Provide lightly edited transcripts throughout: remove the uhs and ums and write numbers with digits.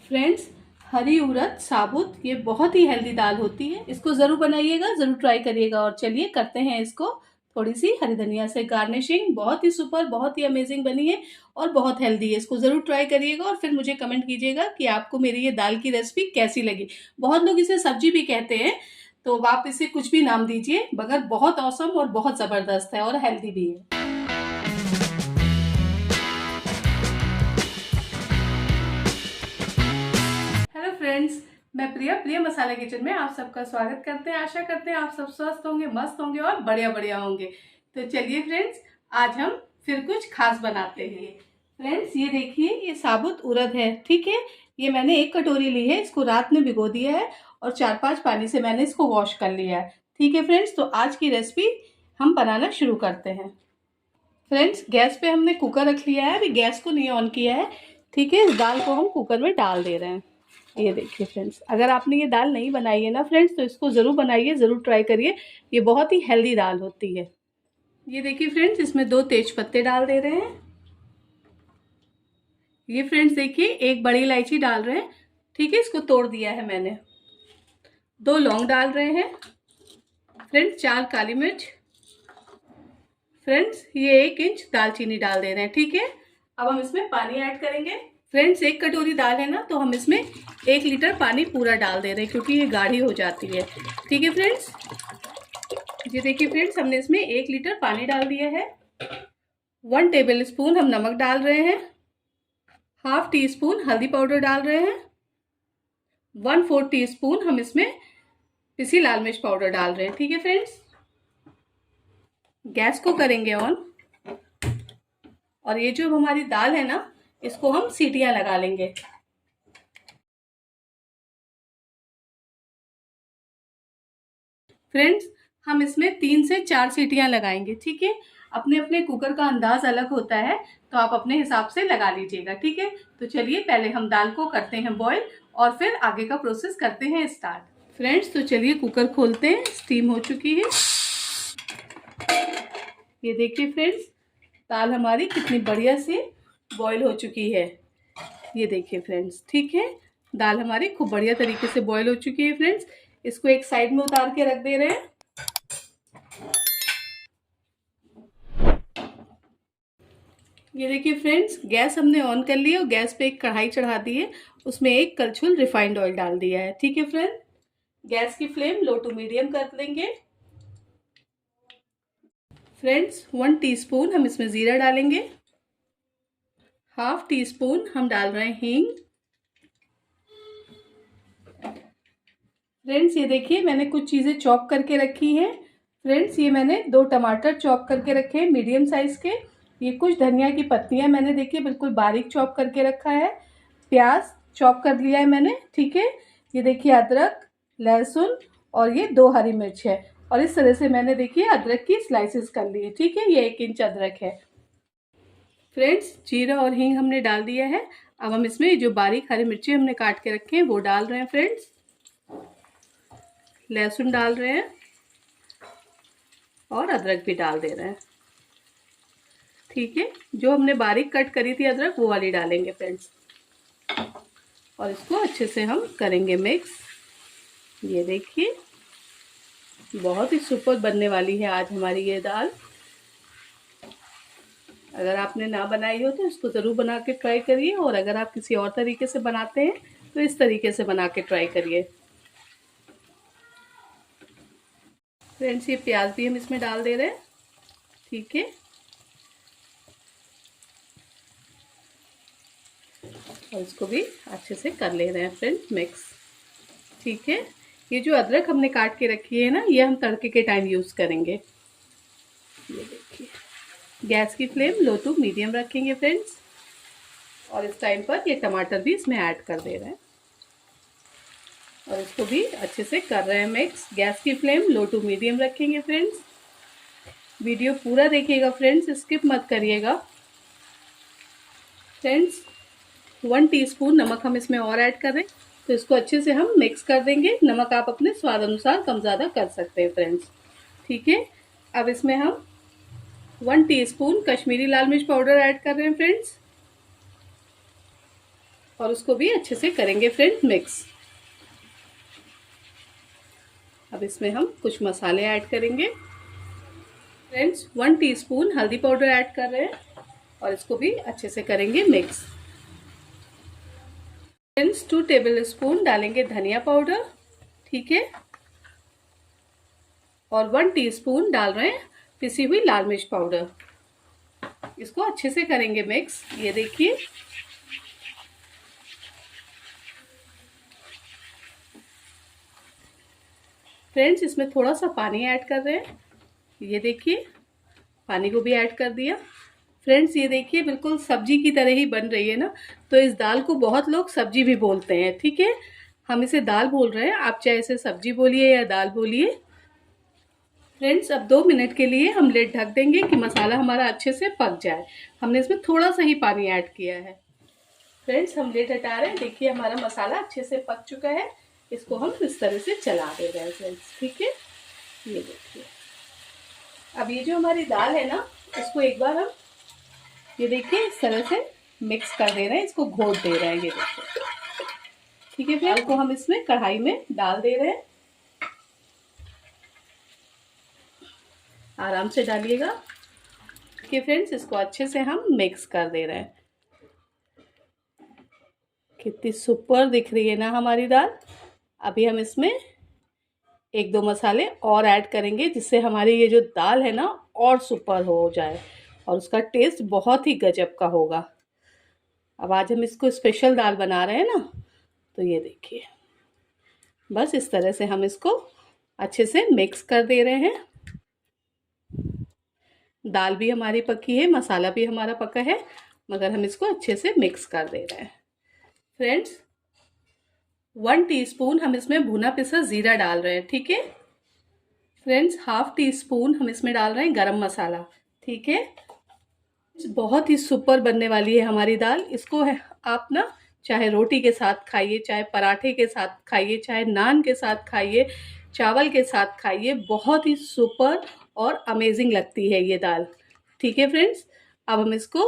Friends, हरी उड़द साबुत ये बहुत ही हेल्दी दाल होती है। इसको ज़रूर बनाइएगा, ज़रूर ट्राई करिएगा। और चलिए करते हैं इसको थोड़ी सी हरी धनिया से गार्निशिंग। बहुत ही सुपर, बहुत ही अमेजिंग बनी है और बहुत हेल्दी है। इसको ज़रूर ट्राई करिएगा और फिर मुझे कमेंट कीजिएगा कि आपको मेरी ये दाल की रेसिपी कैसी लगी। बहुत लोग इसे सब्जी भी कहते हैं, तो आप इसे कुछ भी नाम दीजिए, मगर बहुत औसम और बहुत ज़बरदस्त है और हेल्दी भी है। हेलो फ्रेंड्स, मैं प्रिया मसाला किचन में आप सबका स्वागत करते हैं। आशा करते हैं आप सब स्वस्थ होंगे, मस्त होंगे और बढ़िया बढ़िया होंगे। तो चलिए फ्रेंड्स, आज हम फिर कुछ खास बनाते हैं। फ्रेंड्स, ये देखिए, ये साबुत उड़द है, ठीक है। ये मैंने 1 कटोरी ली है। इसको रात में भिगो दिया है और 4-5 पानी से मैंने इसको वॉश कर लिया है, ठीक है फ्रेंड्स। तो आज की रेसिपी हम बनाना शुरू करते हैं। फ्रेंड्स, गैस पे हमने कुकर रख लिया है। अभी गैस को नहीं ऑन किया है, ठीक है। इस दाल को हम कुकर में डाल दे रहे हैं। ये देखिए फ्रेंड्स, अगर आपने ये दाल नहीं बनाई है ना फ्रेंड्स, तो इसको ज़रूर बनाइए, ज़रूर ट्राई करिए। ये बहुत ही हेल्दी दाल होती है। ये देखिए फ्रेंड्स, इसमें 2 तेज पत्ते डाल दे रहे हैं। ये फ्रेंड्स देखिए, 1 बड़ी इलायची डाल रहे हैं, ठीक है। इसको तोड़ दिया है मैंने। 2 लौंग डाल रहे हैं फ्रेंड्स, 4 काली मिर्च। फ्रेंड्स, ये 1 इंच दालचीनी डाल दे रहे हैं, ठीक है। अब हम इसमें पानी ऐड करेंगे। फ्रेंड्स, 1 कटोरी दाल है ना, तो हम इसमें 1 लीटर पानी पूरा डाल दे रहे हैं, क्योंकि ये गाढ़ी हो जाती है, ठीक है फ्रेंड्स। ये देखिए फ्रेंड्स, हमने इसमें 1 लीटर पानी डाल दिया है। 1 टेबल स्पून हम नमक डाल रहे हैं। हाफ टी स्पून हल्दी पाउडर डाल रहे हैं। 1/4 टी स्पून हम इसमें पिसी लाल मिर्च पाउडर डाल रहे हैं, ठीक है फ्रेंड्स। गैस को करेंगे ऑन और ये जो हमारी दाल है ना, इसको हम सीटियां लगा लेंगे। फ्रेंड्स, हम इसमें 3 से 4 सीटियां लगाएंगे, ठीक है। अपने अपने कुकर का अंदाज अलग होता है, तो आप अपने हिसाब से लगा लीजिएगा, ठीक है। तो चलिए पहले हम दाल को करते हैं बॉईल और फिर आगे का प्रोसेस करते हैं स्टार्ट। फ्रेंड्स, तो चलिए कुकर खोलते हैं। स्टीम हो चुकी है। ये देखिए फ्रेंड्स, दाल हमारी कितनी बढ़िया से बॉईल हो चुकी है। ये देखिए फ्रेंड्स, ठीक है। दाल हमारी खूब बढ़िया तरीके से बॉईल हो चुकी है फ्रेंड्स। इसको एक साइड में उतार के रख दे रहे हैं। ये देखिए फ्रेंड्स, गैस हमने ऑन कर लिया और गैस पे एक कढ़ाई चढ़ा दी है। उसमें 1 कलछुल रिफाइंड ऑयल डाल दिया है, ठीक है फ्रेंड। गैस की फ्लेम लो टू मीडियम कर देंगे। फ्रेंड्स, 1 टीस्पून हम इसमें जीरा डालेंगे। हाफ टी स्पून हम डाल रहे हैं हींग। फ्रेंड्स, ये देखिए, मैंने कुछ चीज़ें चॉप करके रखी है। फ्रेंड्स, ये मैंने 2 टमाटर चॉप करके रखे हैं मीडियम साइज़ के। ये कुछ धनिया की पत्तियां मैंने देखिए बिल्कुल बारीक चॉप करके रखा है। प्याज चॉप कर लिया है मैंने, ठीक है। ये देखिए अदरक, लहसुन और ये 2 हरी मिर्च है। और इस तरह से मैंने देखिए अदरक की स्लाइसेस कर ली है, ठीक है। ये 1 इंच अदरक है। फ्रेंड्स, जीरा और हींग हमने डाल दिया है। अब हम इसमें जो बारीक हरी मिर्ची हमने काट के रखे हैं वो डाल रहे हैं फ्रेंड्स। लहसुन डाल रहे हैं और अदरक भी डाल दे रहे हैं, ठीक है। जो हमने बारीक कट करी थी अदरक, वो वाली डालेंगे फ्रेंड्स। और इसको अच्छे से हम करेंगे मिक्स। ये देखिए, बहुत ही सुपर बनने वाली है आज हमारी ये दाल। अगर आपने ना बनाई हो तो इसको ज़रूर बना के ट्राई करिए, और अगर आप किसी और तरीके से बनाते हैं तो इस तरीके से बना के ट्राई करिए। फ्रेंड्स, ये प्याज भी हम इसमें डाल दे रहे हैं, ठीक है। और इसको भी अच्छे से कर ले रहे हैं फ्रेंड्स मिक्स, ठीक है। ये जो अदरक हमने काट के रखी है ना, ये हम तड़के के टाइम यूज़ करेंगे। ये देखिए, गैस की फ्लेम लो टू मीडियम रखेंगे फ्रेंड्स। और इस टाइम पर ये टमाटर भी इसमें ऐड कर दे रहे हैं और इसको भी अच्छे से कर रहे हैं मिक्स। गैस की फ्लेम लो टू मीडियम रखेंगे फ्रेंड्स। वीडियो पूरा देखिएगा फ्रेंड्स, स्किप मत करिएगा। फ्रेंड्स, 1 टीस्पून नमक हम इसमें और ऐड कर रहे हैं, तो इसको अच्छे से हम मिक्स कर देंगे। नमक आप अपने स्वाद अनुसार कम ज़्यादा कर सकते हैं फ्रेंड्स, ठीक है। अब इसमें हम 1 टीस्पून कश्मीरी लाल मिर्च पाउडर ऐड कर रहे हैं फ्रेंड्स। और उसको भी अच्छे से करेंगे फ्रेंड्स मिक्स। अब इसमें हम कुछ मसाले ऐड करेंगे फ्रेंड्स। 1 टीस्पून हल्दी पाउडर ऐड कर रहे हैं और इसको भी अच्छे से करेंगे मिक्स। फ्रेंड्स 2 टेबल स्पून डालेंगे धनिया पाउडर, ठीक है, और 1 टीस्पून डाल रहे हैं पिसी हुई लाल मिर्च पाउडर। इसको अच्छे से करेंगे मिक्स। ये देखिए फ्रेंड्स, इसमें थोड़ा सा पानी ऐड कर रहे हैं। ये देखिए पानी को भी ऐड कर दिया फ्रेंड्स। ये देखिए बिल्कुल सब्जी की तरह ही बन रही है ना, तो इस दाल को बहुत लोग सब्जी भी बोलते हैं, ठीक है, हम इसे दाल बोल रहे हैं, आप चाहे इसे सब्जी बोलिए या दाल बोलिए। फ्रेंड्स अब 2 मिनट के लिए हम लेड ढक देंगे कि मसाला हमारा अच्छे से पक जाए। हमने इसमें थोड़ा सा ही पानी ऐड किया है। फ्रेंड्स हम लेड हटा रहे हैं, देखिए हमारा मसाला अच्छे से पक चुका है। इसको हम इस तरह से चला दे रहे हैं फ्रेंड्स, ठीक है। ये देखिए अब ये जो हमारी दाल है ना, इसको एक बार हम ये देखिए इस तरह से मिक्स कर दे रहे हैं, इसको घोट दे रहे हैं। ये देखिए ठीक है, दाल को हम इसमें कढ़ाई में डाल दे रहे हैं। आराम से डालिएगा कि फ्रेंड्स इसको अच्छे से हम मिक्स कर दे रहे हैं। कितनी सुपर दिख रही है ना हमारी दाल। अभी हम इसमें 1-2 मसाले और ऐड करेंगे जिससे हमारी ये जो दाल है ना और सुपर हो जाए और उसका टेस्ट बहुत ही गजब का होगा। अब आज हम इसको स्पेशल दाल बना रहे हैं ना, तो ये देखिए बस इस तरह से हम इसको अच्छे से मिक्स कर दे रहे हैं। दाल भी हमारी पकी है, मसाला भी हमारा पका है, मगर हम इसको अच्छे से मिक्स कर दे रहे हैं। फ्रेंड्स 1 टीस्पून हम इसमें भुना पिसा जीरा डाल रहे हैं, ठीक है। फ्रेंड्स 1/2 टीस्पून हम इसमें डाल रहे हैं गरम मसाला, ठीक है। बहुत ही सुपर बनने वाली है हमारी दाल। इसको है आप ना चाहे रोटी के साथ खाइए, चाहे पराठे के साथ खाइए, चाहे नान के साथ खाइए, चावल के साथ खाइए, बहुत ही सुपर और अमेजिंग लगती है ये दाल, ठीक है फ्रेंड्स। अब हम इसको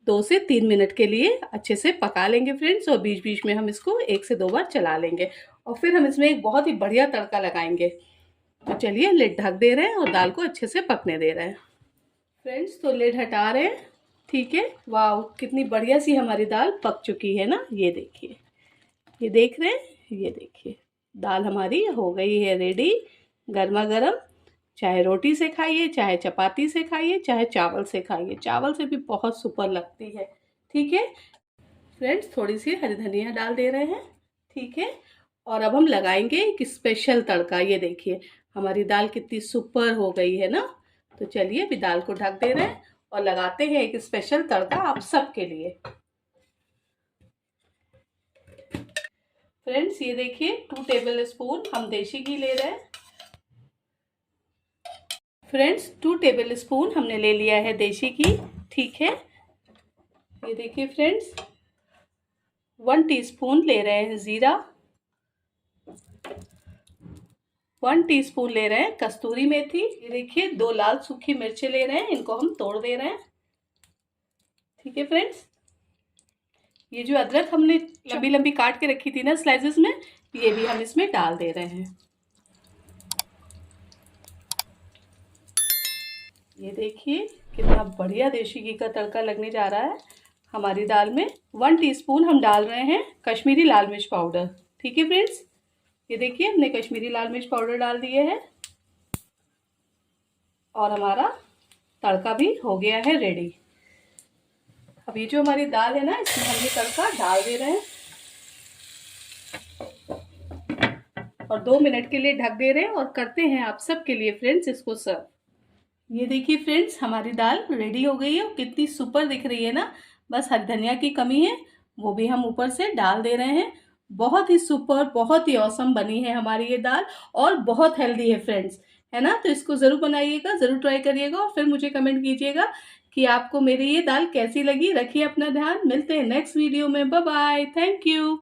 2 से 3 मिनट के लिए अच्छे से पका लेंगे फ्रेंड्स, और बीच बीच में हम इसको 1 से 2 बार चला लेंगे और फिर हम इसमें एक बहुत ही बढ़िया तड़का लगाएंगे। तो चलिए लिड ढक दे रहे हैं और दाल को अच्छे से पकने दे रहे हैं। फ्रेंड्स तो लिड हटा रहे हैं, ठीक है। वाह कितनी बढ़िया सी हमारी दाल पक चुकी है ना। ये देखिए, ये देख रहे हैं, ये देखिए दाल हमारी हो गई है रेडी, गर्मा गर्म। चाहे रोटी से खाइए, चाहे चपाती से खाइए, चाहे चावल से खाइए, चावल से भी बहुत सुपर लगती है, ठीक है। फ्रेंड्स थोड़ी सी हरी धनिया डाल दे रहे हैं, ठीक है। और अब हम लगाएंगे एक स्पेशल तड़का। ये देखिए हमारी दाल कितनी सुपर हो गई है ना। तो चलिए अभी दाल को ढक दे रहे हैं और लगाते हैं एक स्पेशल तड़का आप सबके लिए। फ्रेंड्स ये देखिए 2 टेबल स्पून हम देसी घी ले रहे हैं। फ्रेंड्स 2 टेबल स्पून हमने ले लिया है देसी घी, ठीक है। ये देखिए फ्रेंड्स 1 टीस्पून ले रहे हैं जीरा, 1 टीस्पून ले रहे हैं कस्तूरी मेथी। ये देखिए 2 लाल सूखी मिर्चें ले रहे हैं, इनको हम तोड़ दे रहे हैं, ठीक है फ्रेंड्स। ये जो अदरक हमने लंबी लंबी काट के रखी थी ना स्लाइसेस में, ये भी हम इसमें डाल दे रहे हैं। ये देखिए कितना बढ़िया देसी घी का तड़का लगने जा रहा है हमारी दाल में। 1 टीस्पून हम डाल रहे हैं कश्मीरी लाल मिर्च पाउडर, ठीक है फ्रेंड्स। ये देखिए हमने कश्मीरी लाल मिर्च पाउडर डाल दिए है और हमारा तड़का भी हो गया है रेडी। अब ये जो हमारी दाल है ना, इसमें हम ये तड़का डाल दे रहे हैं और 2 मिनट के लिए ढक दे रहे हैं और करते हैं आप सबके लिए फ्रेंड्स इसको सर्व। ये देखिए फ्रेंड्स हमारी दाल रेडी हो गई है और कितनी सुपर दिख रही है ना। बस हरी धनिया की कमी है, वो भी हम ऊपर से डाल दे रहे हैं। बहुत ही सुपर, बहुत ही औसम बनी है हमारी ये दाल और बहुत हेल्दी है फ्रेंड्स, है ना। तो इसको ज़रूर बनाइएगा, ज़रूर ट्राई करिएगा और फिर मुझे कमेंट कीजिएगा कि आपको मेरी ये दाल कैसी लगी। रखिए अपना ध्यान, मिलते हैं नेक्स्ट वीडियो में। Bye bye, thank you.